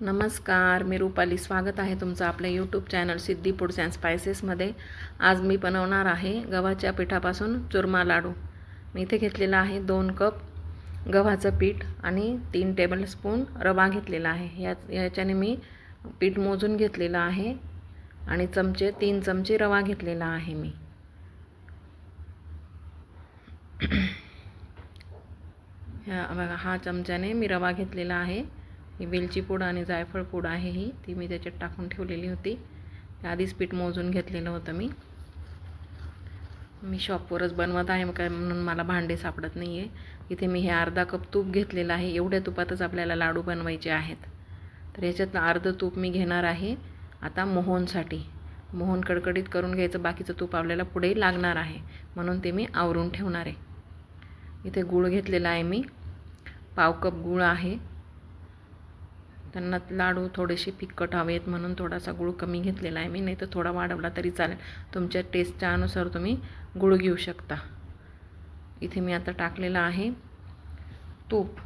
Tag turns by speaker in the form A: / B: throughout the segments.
A: नमस्कार, मी रुपाली. स्वागत आहे तुमचं आपल्या YouTube channel Siddhi foods and स्पायसेसमध्ये. आज मी बनवणार आहे गव्हाच्या पिठापासून चुरमा लाडू. मी इथे घेतलेला आहे 2 कप गव्हाचं पीठ आणि 3 टेबलस्पून रवा घेतलेला आहे. याच्याने मी पीठ मोजून घेतलेलं आहे आणि 3 चमचे रवा घेतलेला आहे मी. बघा, हा चमच्याने मी रवा घेतलेला आहे. ही वेलची पूड आणि जायफळ पूड आहे, ती मी त्याच्यात टाकून ठेवलेली होती. आधीच पीठ मोजून घेतलेलं होतं मी शॉपवरच बनवत आहे म्हणून मला भांडे सापडत नाही आहे. इथे मी हे अर्धा कप तूप घेतलेलं आहे. एवढ्या तुपातच आपल्याला लाडू बनवायचे आहेत. तर याच्यात अर्धं तूप मी घेणार आहे आता मोहनसाठी. मोहन कडकडीत करून घ्यायचं, बाकीचं तूप आपल्याला पुढे लागणार आहे म्हणून ते मी आवरून ठेवणार आहे. इथे गूळ घेतलेला आहे मी, पाव कप गूळ आहे. त्यांना लाडू थोडेसे फिक्कट हवेत म्हणून थोडासा गूळ कमी घेतलेला आहे मी, नाही तर थोडा वाढवला तरी चालेल. तुमच्या टेस्टच्या अनुसार तुम्ही गूळ घेऊ शकता. इथे मी आता टाकलेलं आहे तूप.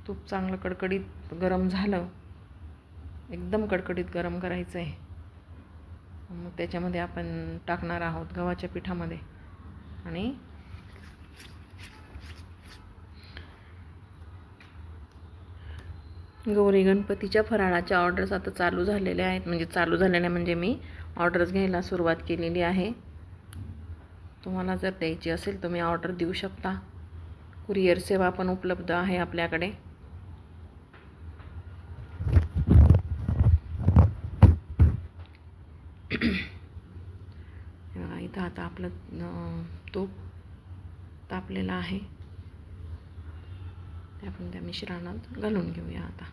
A: तूप चांगलं कडकडीत गरम झालं, एकदम कडकडीत गरम करायचं आहे. मग त्याच्यामध्ये आपण टाकणार आहोत गव्हाच्या पिठामध्ये आणि गौरी गणपतीच्या फराळाच्या ऑर्डर्स आता चालू झालेल्या आहेत. म्हणजे मी ऑर्डर्स घ्यायला सुरुवात केलेली आहे. तुम्हाला जर द्यायची असेल तुम्ही ऑर्डर देऊ शकता. कुरिअर सेवा पण उपलब्ध आहे आपल्याकडे. इथं आता आपलं तूप तापलेलं आहे. ते आपण त्या मिश्रणात घालून घेऊया आता.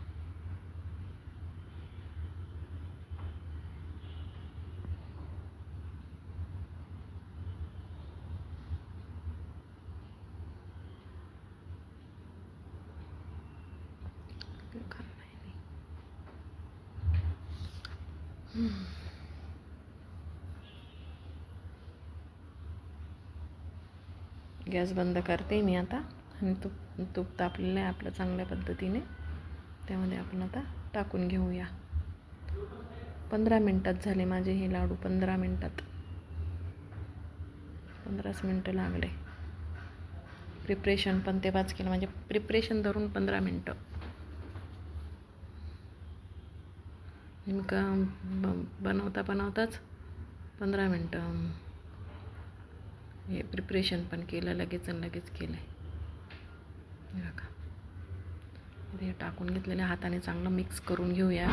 A: गॅस बंद करते मी आता आणि तूप तापलेलं आहे आपलं चांगल्या पद्धतीने. त्यामध्ये आपण आता टाकून घेऊया. 15 मिनटात झाले माझे हे लाडू. 15 मिनटात 15 मिनटं लागले. प्रिपरेशन पण तेव्हाच केलं, म्हणजे प्रिपरेशन धरून 15 मिनटं. नेमका बनवताच 15 मिनटं हे प्रिपरेशन पण केलं, लगेच केलं. बघा, हे टाकून घेतलेल्या हाताने चांगलं मिक्स करून घेऊया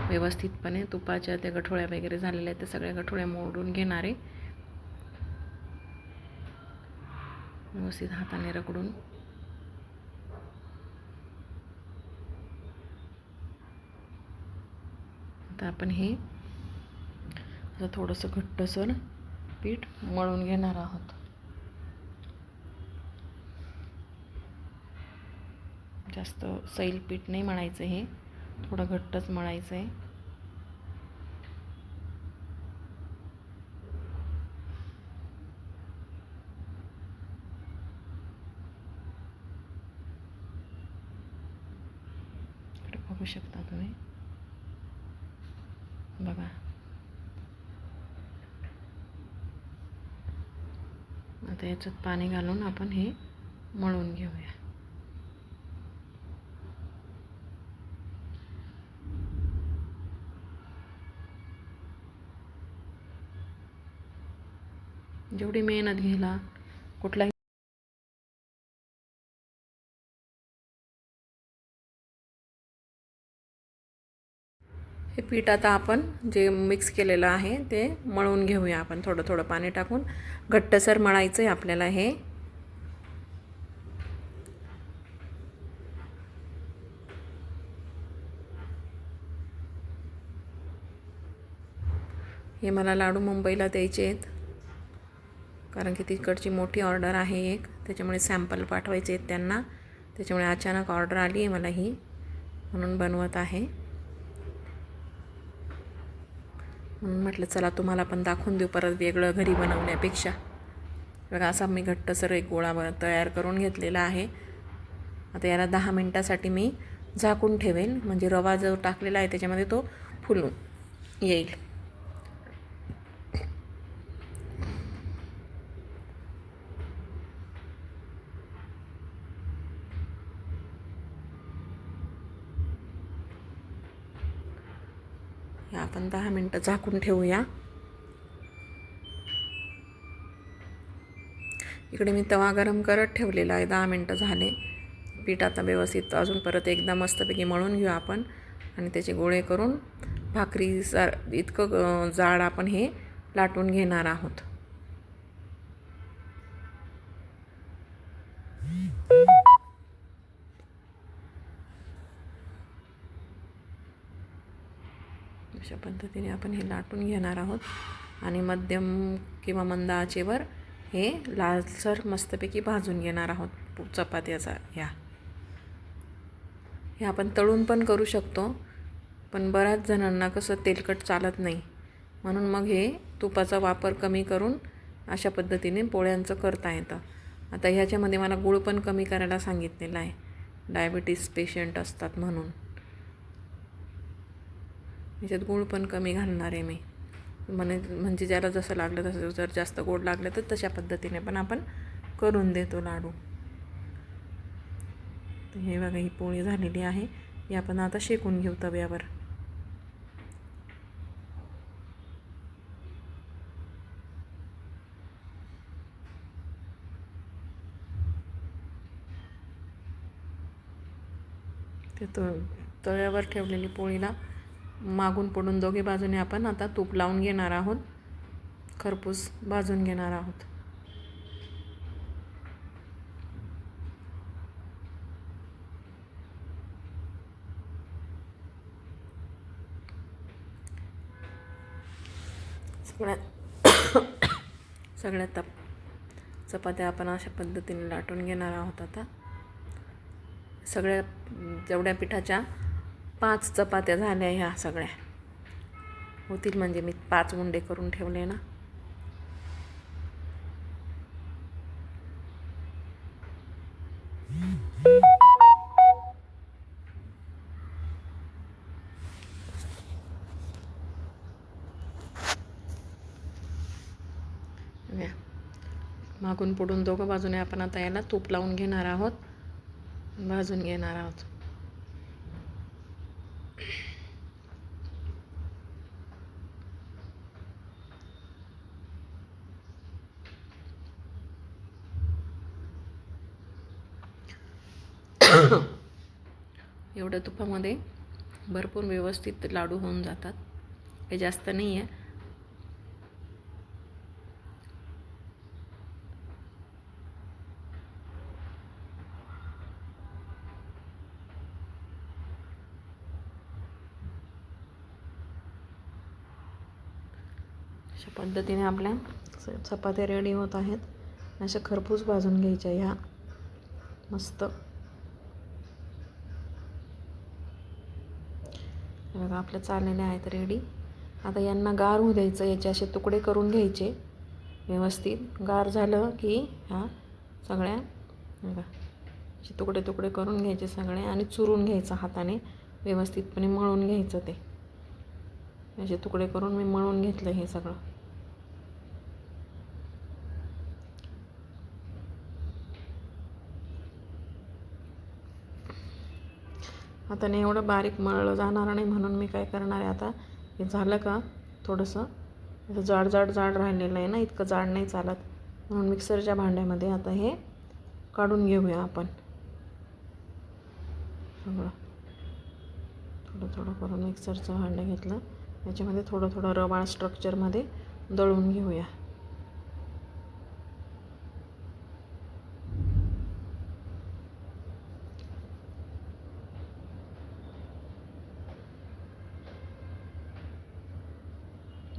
A: व्यवस्थितपणे. तुपाच्या त्या गठोळ्या वगैरे झालेल्या आहेत, ते सगळ्या गठोळ्या मोडून घेणारे व्यवस्थित हाताने रगडून. आता आपण हे असं थोडंसं घट्टसर पीठ मळून घेणार आहोत. जास्त सैल पीठ नाही मळायचं, हे थोडं घट्टच मळायचं आहे. बघू शकता तुम्ही, बघा. आता याच्यात पाणी घालून आपण हे मळून घेऊया. जेवढी मेहनत घ्यायला कुठलाही हे पीठ आता आपण जे मिक्स केलेलं आहे ते मळून घेऊया. आपण थोडं पाणी टाकून घट्टसर मळायचं आहे आपल्याला. हे मला लाडू मुंबईला द्यायचे आहेत, कारण की तिकडची मोठी ऑर्डर आहे एक, त्याच्यामुळे सॅम्पल पाठवायचे आहेत त्यांना. त्याच्यामुळे अचानक ऑर्डर आली आहे मला ही, म्हणून बनवत आहे. म्हणून म्हटलं चला तुम्हाला पण दाखवून देऊ परत वेगळं घरी बनवण्यापेक्षा. बघा, असा मी घट्टसर एक गोळा तयार करून घेतलेला आहे. आता याला 10 मिनटासाठी मी झाकून ठेवेल, म्हणजे रवा जो टाकलेला आहे त्याच्यामध्ये तो फुलून येईल. हे आपण 10 मिनटं झाकून ठेवूया. इकडे मी तवा गरम करत ठेवलेला आहे. 10 मिनटं झाले. पीठ आता व्यवस्थित अजून परत एकदा मस्तपैकी मळून घेऊ आपण आणि त्याचे गोळे करून भाकरी इतकं जाड आपण हे लाटून घेणार आहोत. अशा पद्धतीने आपण हे लाटून घेणार आहोत आणि मध्यम किंवा मंद आचेवर हे लालसर मस्तपैकी भाजून घेणार आहोत चपात्याचा. हे आपण तळून पण करू शकतो, पण बऱ्याच जणांना कसं तेलकट चालत नाही, म्हणून मग हे तुपाचा वापर कमी करून अशा पद्धतीने पोळ्यांचं करता येतं. आता ह्याच्यामध्ये मला गूळ पण कमी करायला सांगितलेलं आहे, डायबिटीस पेशंट असतात म्हणून. ह्याच्यात गूळ पण कमी घालणार आहे मी, म्हणजे ज्याला जसं लागलं तसं. जर जास्त गोड लागलं तर तशा पद्धतीने पण आपण करून देतो लाडू. तर हे बघा, ही पोळी झालेली आहे. ही आपण आता शेकून घेऊ तव्यावर. ते तव्यावर ठेवलेली पोळीला मागून पडून दोघे बाजूने आपण आता तूप लावून घेणार आहोत. खरपूस भाजून घेणार आहोत. सगळ्या चपात्या आपण अशा पद्धतीने लाटून घेणार आहोत. आता सगळ्या जेवढ्या पिठाच्या 5 चपात्या झाल्या ह्या सगळ्या होतील, म्हणजे मी 5 उंडे करून ठेवले ना. मागून पुढून दोघं बाजूने आपण आता याला तूप लावून घेणार आहोत, भाजून घेणार आहोत. एवढ्या तुपामध्ये भरपूर व्यवस्थित लाडू होऊन जातात. काही जास्त नाही आहे. अशा पद्धतीने आपल्या चपात्या रेडी होत आहेत. अशा खरपूस भाजून घ्यायच्या ह्या मस्त. बघा, आपल्या चाललेल्या आहेत रेडी. आता यांना गार होऊ द्यायचं. याचे असे तुकडे करून घ्यायचे व्यवस्थित. गार झालं की ह्या सगळ्या बघा असे तुकडे तुकडे करून घ्यायचे सगळे आणि चुरून घ्यायचं हाताने, व्यवस्थितपणे मळून घ्यायचं. ते असे तुकडे करून मी मळून घेतलं हे सगळं. आता नाही एवढं बारीक मळलं जाणार नाही, म्हणून मी काय करणार आहे आता, हे झालं का थोडंसं असं जाड जाड जाड राहिलेलं आहे ना, इतकं जाड नाही चालत, म्हणून मिक्सरच्या भांड्यामध्ये आता हे काढून घेऊया आपण. सगळं थोडं थोडं करून मिक्सरचं भांडं घेतलं, याच्यामध्ये थोडं थोडं रवाळ स्ट्रक्चरमध्ये दळून घेऊया.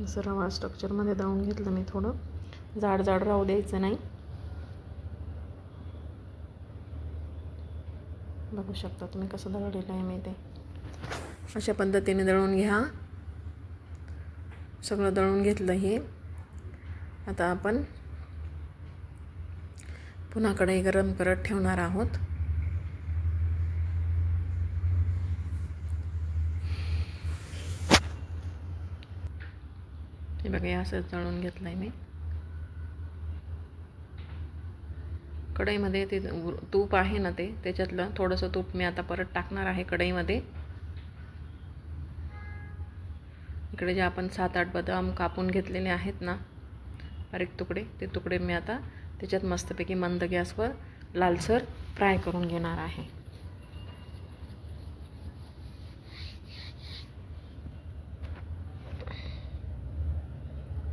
A: असं रवाळ स्ट्रक्चरमध्ये दळून घेतलं मी. थोडं जाड जाड राहू द्यायचं नाही. बघू शकता तुम्ही कसं दळलेलं आहे मी ते. अशा पद्धतीने दळून घ्या. सगळं दळून घेतलं हे. आता आपण पुन्हा कढई गरम करत ठेवणार आहोत. हे बघा, हे असं तळून घेतलं आहे मी. कढईमध्ये ते तूप आहे ना, त्याच्यातलं थोडंसं तूप मी आता परत टाकणार आहे कढईमध्ये. इकडे जे आपण 7-8 बदाम कापून घेतलेले आहेत ना, बारीक तुकडे, ते तुकडे मी आता त्याच्यात मस्तपैकी मंद गॅसवर लालसर फ्राय करून घेणार आहे.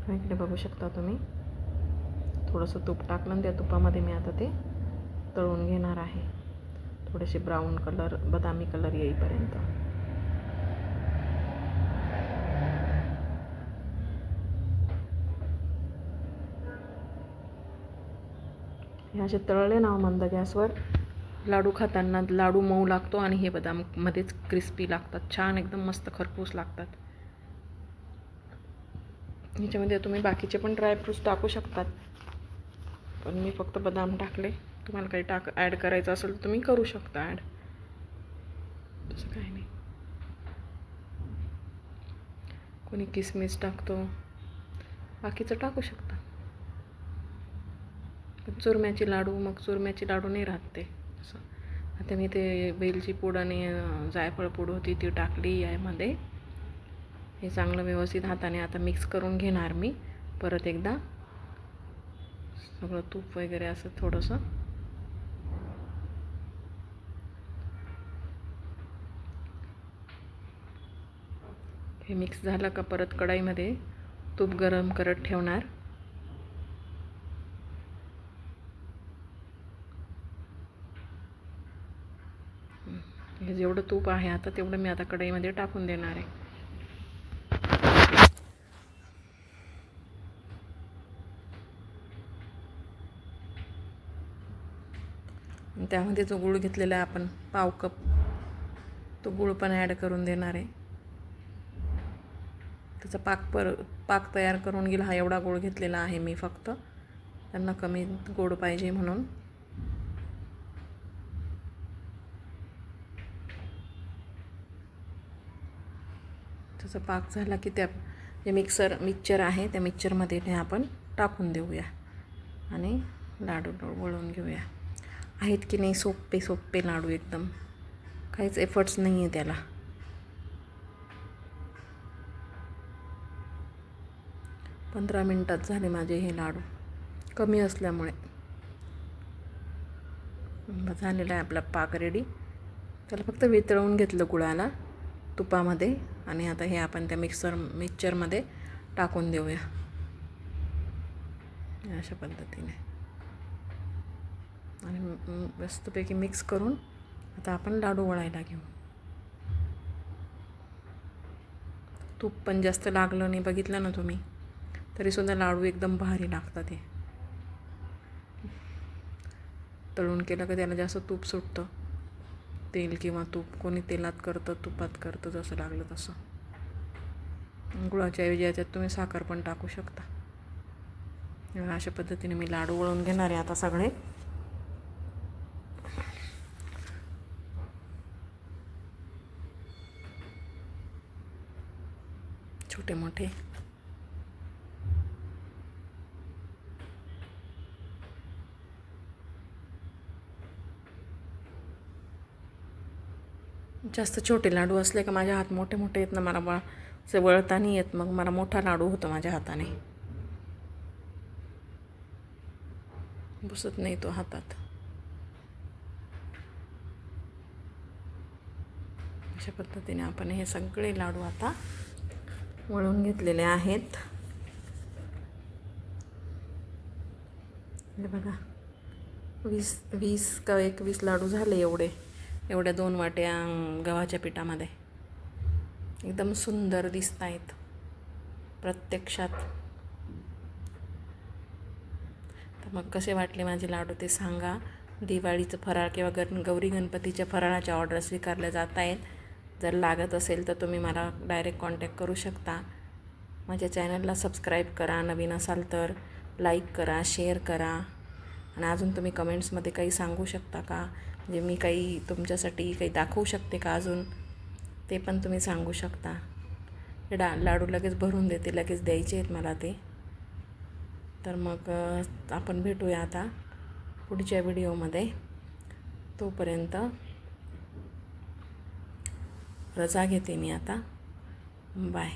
A: इकडे बघू शकता तुम्ही, थोडंसं तूप टाकलं आणि त्या तुपामध्ये मी आता ते तळून घेणार आहे, थोडेसे ब्राऊन कलर, बदामी कलर येईपर्यंत. हे असे तळले ना मंद गॅसवर, लाडू खाताना लाडू मऊ लागतो आणि हे बदाम मध्येच क्रिस्पी लागतात, छान एकदम मस्त खरपूस लागतात. ह्याच्यामध्ये तुम्ही बाकीचे पण ड्रायफ्रूट्स टाकू शकतात, पण मी फक्त बदाम टाकले. तुम्हाला काही ॲड करायचं असेल तर तुम्ही करू शकता ॲड, तसं काही नाही. कोणी किसमिस टाकतो, बाकीचं टाकू शकता. पण चुरम्याचे लाडू, मग चुरम्याचे लाडू नाही राहत ते असं. आता मी ते वेलची पूड आणि जायफळ पूड होती ती टाकली यामध्ये. हे चांगलं व्यवस्थित हाताने आता मिक्स करून घेणार मी परत एकदा, सगळं तूप वगैरे असं थोडंसं. हे मिक्स झालं का परत कढईमध्ये तूप गरम करत ठेवणार. हे जेवढं तूप आहे आता तेवढं मी आता कढईमध्ये टाकून देणार आहे. त्यामध्ये जो गूळ घेतलेला आहे आपण पाव कप, तो गूळ पण ॲड करून देणार आहे. त्याचा पाक तयार करून घेईल. हा एवढा गूळ घेतलेला आहे मी फक्त, त्यांना कमी गोड पाहिजे म्हणून. त्याचा पाक झाला की त्या जे मिक्सचर आहे त्या मिक्सचरमध्ये ते आपण टाकून देऊया आणि लाडू वळून घेऊया. आहेत की नाही सोपे लाडू, एकदम काहीच एफर्ट्स नाही आहे त्याला. पंधरा मिनटात झाले माझे हे लाडू, कमी असल्यामुळे. झालेला आहे आपला पाक रेडी. त्याला फक्त वितळवून घेतलं गुळाला तुपामध्ये आणि आता हे आपण त्या मिक्सचरमध्ये टाकून देऊया अशा पद्धतीने. आणि मस्तपैकी मिक्स करून आता आपण लाडू वळायला घेऊ. तूप पण जास्त लागलं नाही, बघितलं ना तुम्ही, तरीसुद्धा लाडू एकदम भारी लागतात. हे तळून केलं का त्याला जास्त तूप सुटतं, तेल किंवा तूप, कोणी तेलात करतं, तुपात करतं, जसं लागलं तसं. गुळाच्या ऐवजी याच्यात तुम्ही साखर पण टाकू शकता. अशा पद्धतीने मी लाडू वळून घेणार आहे आता सगळे. छोटे मोठे. जास्त छोटे लाडू असले का माझे हात मोठे मोठे येत ना, मला असे वळता नाही येत, मग मला मोठा लाडू होतो माझ्या हाताने, बसत नाही तो हातात. अशा पद्धतीने आपण हे सगळे लाडू आता वळून घेतलेले आहेत. हे बघा, 20 का 21 लाडू झाले एवढ्या 2 वाट्या गव्हाच्या पिठामध्ये. एकदम सुंदर दिसत आहेत प्रत्यक्षात. तर मग कसे वाटले माझे लाडू ते सांगा. दिवाळीचं फराळ किंवा गौरी गणपतीच्या फराळाच्या ऑर्डर स्वीकारल्या जात आहेत. जर लागत असेल तर तुम्ही मला डायरेक्ट कॉन्टॅक्ट करू शकता. माझ्या चॅनलला सबस्क्राईब करा, नवीन असाल तर लाईक करा, शेअर करा. आणि अजून तुम्ही कमेंट्समध्ये काही सांगू शकता का, म्हणजे मी काही तुमच्यासाठी काही दाखवू शकते का अजून, ते पण तुम्ही सांगू शकता. हे लाडू लगेच भरून देते, लगेच द्यायचे आहेत मला ते. तर मग आपण भेटूया आता पुढच्या व्हिडिओमध्ये. तोपर्यंत रजा घेते मी आता. बाय.